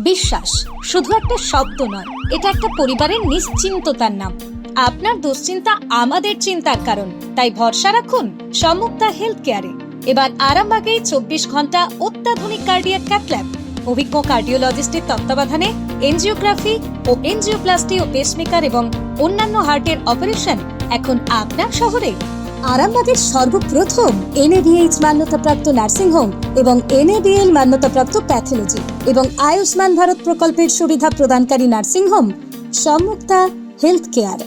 বিশ্বাস শুধু একটা শব্দ নয়, এটা একটা পরিবারের নিশ্চিন্ততার নাম। আপনার দুশ্চিন্তা আমাদের চিন্তার কারণ, তাই ভরসা রাখুন সম্মুক্তা হেলথ কেয়ারে। এবার আরামবাগেই 24 ঘন্টা অত্যাধুনিক কার্ডিয়াক ক্যাথল্যাব, অভিজ্ঞ কার্ডিওলজিস্টের তত্ত্বাবধানে এনজিওগ্রাফি ও এনজিওপ্লাস্টি ও পেসমেকার এবং অন্যান্য হার্টের অপারেশন এখন আপনার শহরে। আরামবাগের সর্বপ্রথম NABH মান্যতাপ্রাপ্ত নার্সিংহোম এবং NABL মান্যতাপ্রাপ্ত প্যাথোলজি এবং আয়ুষ্মান ভারত প্রকল্পের সুবিধা প্রদানকারী নার্সিংহোম সম্মুক্তা হেলথ কেয়ার।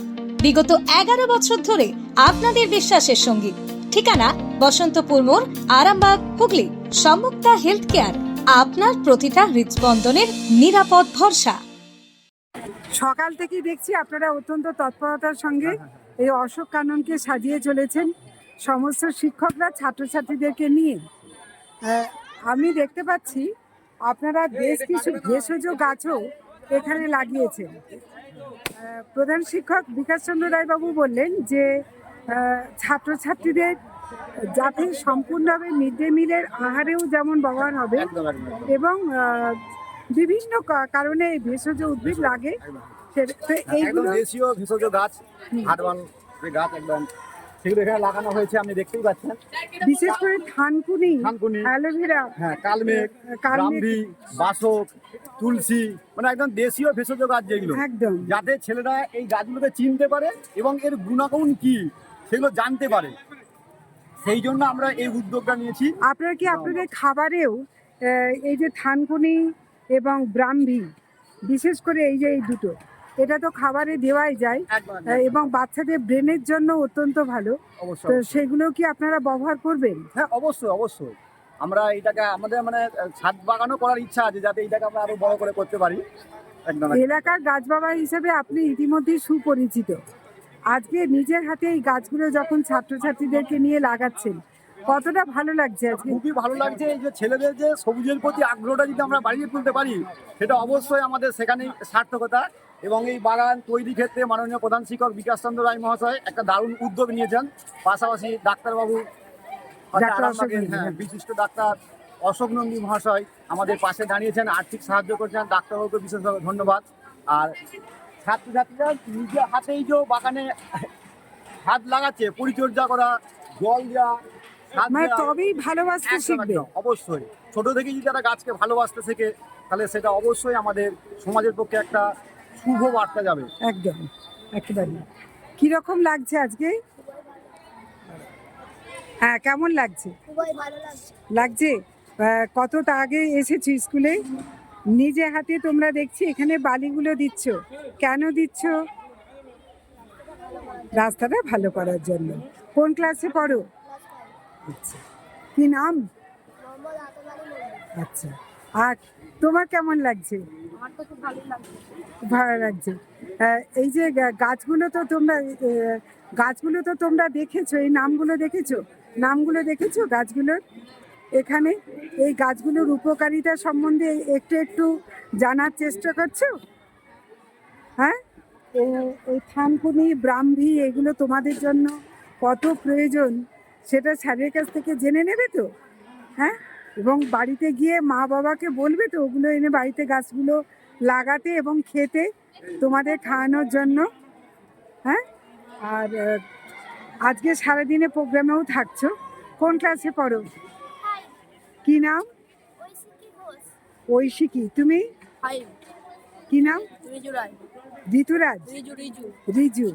বিগত 11 বছর ধরে আপনাদের বিশ্বাসের সঙ্গী। ঠিকানা বসন্তপুর মোড়, আরামবাগ, হুগলি। সম্মুক্তা হেলথ কেয়ার, আপনার প্রতিটা হৃদস্পন্দনের নিরাপদ ভরসা। সকাল থেকেই দেখছি আপনারা অত্যন্ত তৎপরতার সঙ্গে এই অশোক কাননকে সাজিয়ে চলেছেন সমস্ত শিক্ষকরা ছাত্রছাত্রীদেরকে নিয়ে। আমি দেখতে পাচ্ছি আপনারা বেশ কিছু ভেষজ গাছও এখানে লাগিয়েছেন। প্রধান শিক্ষক বিকাশ চন্দ্র রায়বাবু বললেন যে ছাত্রছাত্রীদের যাতে সম্পূর্ণভাবে মিড ডে মিলের আহারেও যেমন ব্যবহার হবে এবং বিভিন্ন কারণে ভেষজ উদ্ভিদ লাগে, এইগুলো দেশীয় ভেষজ গাছ, হার্বাল গাছ একদম সেগুলো এখানে লাগানো হয়েছে, আপনি দেখতেই পাচ্ছেন। বিশেষ করে থানকুনি, অ্যালোভেরা, কালমেঘ, ব্রাহ্মী, বাসক, তুলসী, মানে একদম দেশীয় ভেষজ গাছ যেগুলো, একদম যাতে ছেলেরা এই গাছগুলোকে চিনতে পারে এবং এর গুণাগুণ কি সেগুলো জানতে পারে, সেই জন্য আমরা এই উদ্যোগটা নিয়েছি। আপনারা কি আপনাদের খাবারেও এই যে থানকুনি এবং ব্রাহ্মী, বিশেষ করে এই যে এই দুটো, এটা তো খাবারে দেওয়াই যায় এবং বাচ্চাদের ব্রেনের জন্য অত্যন্ত ভালো, তো সেগুলো কি আপনারা ব্যবহার করবেন? হ্যাঁ, অবশ্যই অবশ্যই। আমরা এটাকে আমাদের মানে ছাদ বাগানও করার ইচ্ছা আছে, যাতে এইটাকে আমরা আরো বড় করে করতে পারি। একদম এলাকার গাছ বাবা হিসেবে আপনি ইতিমধ্যেই সুপরিচিত। আজকে নিজের হাতে এই গাছগুলো যখন ছাত্রছাত্রীদেরকে নিয়ে লাগাচ্ছেন, কতটা ভালো লাগছে? আজকে খুবই ভালো লাগছে। এই যে ছেলেদের যে সবুজের প্রতি আগ্রহটা যদি আমরা বাড়িয়ে তুলতে পারি, সেটা অবশ্যই আমাদের সেখানেই সার্থকতা। এবং এই বাগান তৈরি ক্ষেত্রে মাননীয় প্রধান শিক্ষক বিকাশ চন্দ্র রায় মহাশয় একটা দারুণ উদ্যোগ নিয়েছেন। পাশাপাশি ডাক্তারবাবু, বিশিষ্ট ডাক্তার অশোক নন্দী মহাশয় আমাদের পাশে দাঁড়িয়েছেন, আর্থিক সাহায্য করছেন। ডাক্তারবাবুকে বিশেষভাবে ধন্যবাদ। আর ছাত্রছাত্রীরা নিজের হাতেই যে বাগানে হাত লাগাচ্ছে, পরিচর্যা করা, জল দেওয়া, তবেই ভালোবাসতে শিখবে। অবশ্যই ছোট থেকে যদি তারা গাছকে ভালোবাসতে শেখে, তাহলে সেটা অবশ্যই আমাদের সমাজের পক্ষে একটা শুভ বার্তা যাবে। একদম, একেবারে। কিরকম লাগছে আজকে? হ্যাঁ, কেমন লাগছে? খুবই ভালো লাগছে। লাগছে। কতটা আগে এসেছি স্কুলে, নিজে হাতে তোমরা দেখছি এখানে বালিগুলো দিচ্ছ। কেন দিচ্ছ? রাস্তাটা ভালো করার জন্য। কোন ক্লাসে পড়ো? আচ্ছা, কি নাম? আচ্ছা, আর তোমার কেমন লাগছে? আমার তো খুব ভালো লাগছে। ভালো লাগছে। এই যে গাছগুলো তো তোমরা দেখেছো, এই নামগুলো দেখেছো গাছগুলোর? এখানে এই গাছগুলোর উপকারিতা সম্বন্ধে একটু একটু জানার চেষ্টা করছো? হ্যাঁ, এই থানকুনি, ব্রাহ্মী, এগুলো তোমাদের জন্য কত প্রয়োজন সেটা স্যারের কাছ থেকে জেনে নেবে তো? হ্যাঁ, এবং বাড়িতে গিয়ে মা বাবাকে বলবে তো ওগুলো এনে বাড়িতে গাছগুলো লাগাতে এবং খেতে, তোমাদের খাওয়ানোর জন্য। হ্যাঁ, আর আজকে সারাদিনে প্রোগ্রামেও থাকছো। কোন ক্লাসে পড়ো? কি নাম? ঐশিকি। তুমি? কি নাম? ঋতুরাজ। রিজু।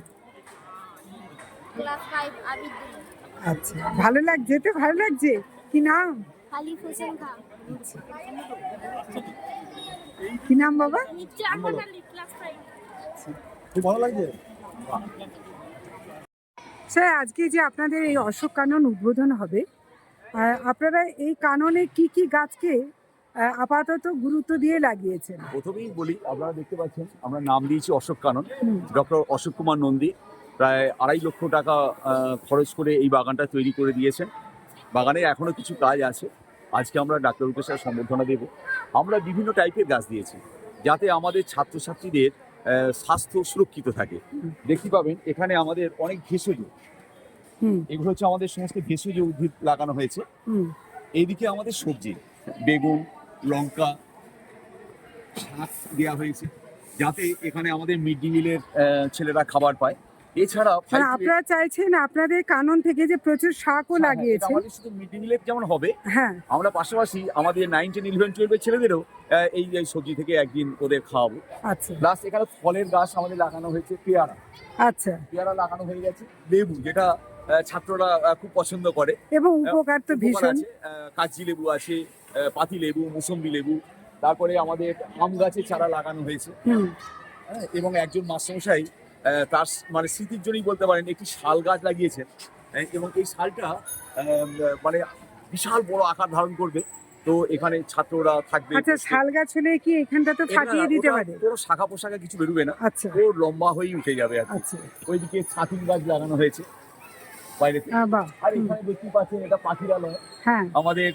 আচ্ছা, ভালো লাগছে তো? ভালো লাগছে। কি নাম? কি নাম বাবা? ভালো লাগছে স্যার। আজকে যে আপনাদের এই অশোক কানন উদ্বোধন হবে, আপনারা এই কাননে কি কি গাছকে আপাতত গুরুত্ব দিয়ে লাগিয়েছেন? প্রথমেই বলি, আপনারা দেখতে পাচ্ছেন আমরা নাম দিয়েছি অশোক কানন। ডক্টর অশোক কুমার নন্দী প্রায় 2.5 লক্ষ টাকা খরচ করে এই বাগানটা তৈরি করে দিয়েছেন। বাগানে এখনো কিছু কাজ আছে। আজকে আমরা ডাক্তারবাবুকে স্যার সম্বর্ধনা দেব। আমরা বিভিন্ন টাইপের গাছ দিয়েছি যাতে আমাদের ছাত্রছাত্রীদের স্বাস্থ্য সুরক্ষিত থাকে। দেখতে পাবেন এখানে আমাদের অনেক ভেষজ, এগুলো হচ্ছে আমাদের সমস্ত ভেষজ উদ্ভিদ লাগানো হয়েছে। এইদিকে আমাদের সবজি, বেগুন, লঙ্কা, শাক দেওয়া হয়েছে যাতে এখানে আমাদের মিড ডে মিলের ছেলেরা খাবার পায়। এছাড়া মানে আপনারা চাইছেন আপনাদের কানন থেকে যে প্রচুর শাকও লাগিয়েছে। আমাদের শুধু মিড ডে মিলের যেমন হবে, হ্যাঁ, আমরা পাশাপাশি আমাদের 9, 10, 11, 12 ছেলেদেরও এই সবজি থেকে একদিন ওদের খাওয়াবো। আচ্ছা প্লাস এখানে ফলের গাছ আমাদের লাগানো হয়েছে, পেয়ারা আচ্ছা, পেয়ারা লাগানো হয়ে গেছে, লেবু যেটা ছাত্ররা খুব পছন্দ করে এবং উপকার তো উপকার ভীষণ। আছে, কাঁচি লেবু আছে, পাতি লেবু, মৌসম্বি লেবু, তারপরে আমাদের আম গাছের চারা লাগানো হয়েছে। হুম, এবং একজন মাস্টারমশাই তার মানে স্মৃতির জন্যই বলতে পারেন একটি শাল গাছ লাগিয়েছেন, এবং এই শালটা মানে বিশাল বড় আকার ধারণ করবে। তো এখানে ছাত্ররা থাকবে। আচ্ছা, শাল গাছ হলে কি এখানটা তো ফাটিয়ে দিতে পারে? পুরো শাখা পোশাকা কিছু বেরোবে না, আচ্ছা ও লম্বা হয়েই উঠে যাবে আর কি। আচ্ছা, ওইদিকে ছাতিম গাছ লাগানো হয়েছে বাইরে থেকে। বাহ, আর এখানে দেখতে পাচ্ছেন এটা পাখিরালয়। হ্যাঁ, আমাদের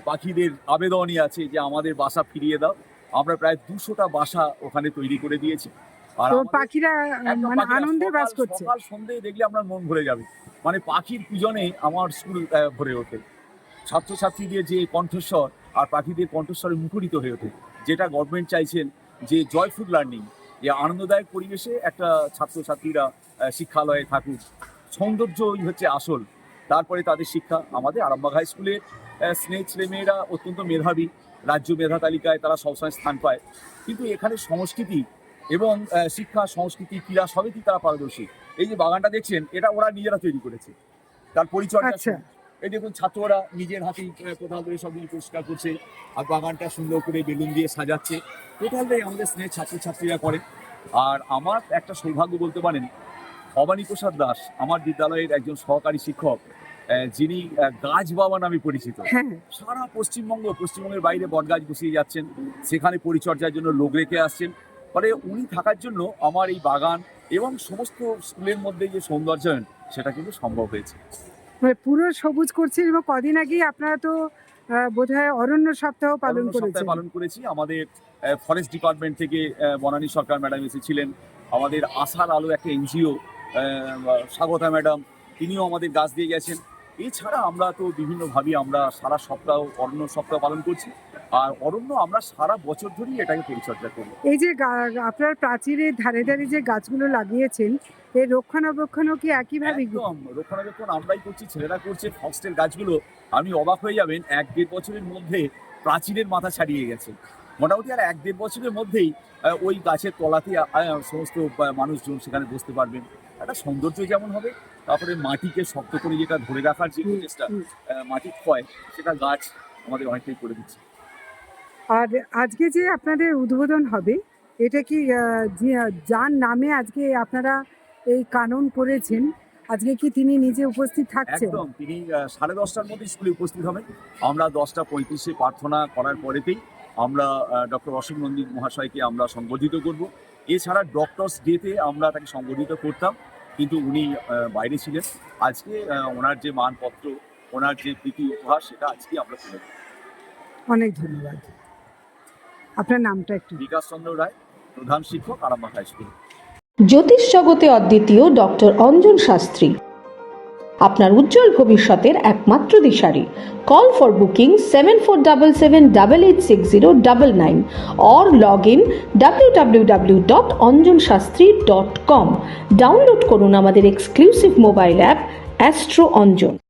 পাখিদের আবেদনই আছে যে আমাদের বাসা ফিরিয়ে দাও। আমরা প্রায় 200টা বাসা ওখানে তৈরি করে দিয়েছি। আর তো আমাদের পাখিরা একদম মানে পাখিরা আনন্দে বাস করছে। সকাল সন্ধ্যে দেখলে আপনার মন ভরে যাবে। মানে পাখির পূজনে আমার স্কুল ভরে ওঠে। ছাত্রছাত্রীদের যে কণ্ঠস্বর আর পাখিদের কণ্ঠস্বরে মুখরিত হয়ে ওঠে, যেটা গভর্নমেন্ট চাইছেন যে জয়ফুল লার্নিং, যে আনন্দদায়ক পরিবেশে একটা ছাত্রছাত্রীরা শিক্ষালয়ে থাকুক। সৌন্দর্যই হচ্ছে আসল, তারপরে তাদের শিক্ষা। আমাদের আরামবাগ হাই স্কুলের স্নেহ ছেলেমেয়েরা অত্যন্ত মেধাবী, রাজ্য মেধা তালিকায় তারা সবসময় স্থান পায়। কিন্তু এখানে সংস্কৃতি এবং শিক্ষা, সংস্কৃতি, ক্রীড়া সবেতেই তারা পারদর্শী। এই যে বাগানটা দেখছেন, এটা ওরা নিজেরা তৈরি করেছে, তার পরিচর্যা। আচ্ছা, এই দেখুন ছাত্ররা নিজের হাতেই কোথাও ধরে সব কিছু পরিষ্কার করছে, আর বাগানটা সুন্দর করে বেলুন দিয়ে সাজাচ্ছে। টোটালটাই আমাদের স্নেহ ছাত্রছাত্রীরা করে। আর আমার একটা সৌভাগ্য বলতে পারেন, ভবানী প্রসাদ দাস আমার বিদ্যালয়ের একজন সহকারী শিক্ষক, যিনি গাছ বাবা নামে পরিচিত। হ্যাঁ, সারা পশ্চিমবঙ্গের বাইরে বটগাছ বসিয়ে যাচ্ছেন, সেখানে পরিচর্যার জন্য লোক রেখে আসছেন। ফলে উনি থাকার জন্য আমার এই বাগান এবং সমস্ত স্কুলের মধ্যে যে সৌন্দর্যায়ন, সেটা কিন্তু সম্ভব হয়েছে। মানে পুরো সবুজ করছেন। এবং কদিন আগেই আপনারা তো বোধহয় অরণ্য সপ্তাহ পালন অরণ্য সপ্তাহ করেছেন। পালন করেছি। আমাদের ফরেস্ট ডিপার্টমেন্ট থেকে বনানী সরকার ম্যাডাম এসেছিলেন। আমাদের আশার আলো একটা এনজিও স্বাগতা ম্যাডাম, তিনিও আমাদের গাছ দিয়ে গেছেন। এছাড়া আমরা তো বিভিন্নভাবে আমরা সারা সপ্তাহ অরণ্য সপ্তাহ পালন করছি। আর অরণ্য আমরা সারা বছর ধরেই এটাকে পরিচর্যা করি। এই যে আপনার প্রাচীরের ধারে ধারে যে গাছগুলো লাগিয়েছেন, এর রক্ষণাবেক্ষণও কি একইভাবে? একদম রক্ষণাবেক্ষণ আমরাই করছি, ছেলেরা করছে। ফক্সটেল গাছগুলো আপনি অবাক হয়ে যাবেন, 1-1.5 বছরের মধ্যে প্রাচীরের মাথা ছাড়িয়ে গেছে। মোটামুটি আর 1-1.5 বছরের মধ্যেই ওই গাছের তলাতে সমস্ত মানুষজন সেখানে বসতে পারবেন। একটা সৌন্দর্য যেমন হবে, তারপরে মাটিকে শক্ত করে যেটা ধরে রাখার যে প্রচেষ্টা, মাটির ক্ষয়, সেটা গাছ আমাদের অনেকটাই করে দিচ্ছে। আর আজকে যে আপনাদের উদ্বোধন হবে, এটা কি যার নামে আজকে আপনারা এই কানন করেছেন, আজকে কি তিনি নিজে উপস্থিত থাকছেন? একদম, তিনি 10:30টার মধ্যে স্কুলে উপস্থিত হবেন। আমরা 10:35 প্রার্থনা করার পরেতেই আমরা ডক্টর অশোক নন্দী মহাশয়কে আমরা সংবর্ধিত করব। এছাড়া ডক্টরস ডেতে আমরা তাকে সংবর্ধিত করতাম, কিন্তু উনি বাইরে ছিলেন। আজকে ওনার যে মানপত্র, ওনার যে প্রীতি উপহার, সেটা আজকে আমরা তুলে দেব। অনেক ধন্যবাদ। আপনার নামটা একটু? বিকাশ চন্দ্র রায়, প্রধান শিক্ষক, আরামবাগ হাই স্কুল। জ্যোতিষ জগতে অদ্বিতীয় ডক্টর অঞ্জন শাস্ত্রী, আপনার উজ্জ্বল ভবিষ্যতের একমাত্র দিশারি। Call for booking 7477886099 or log in www.anjanshastri.com। Download করুন আমাদের exclusive mobile app astro Anjan.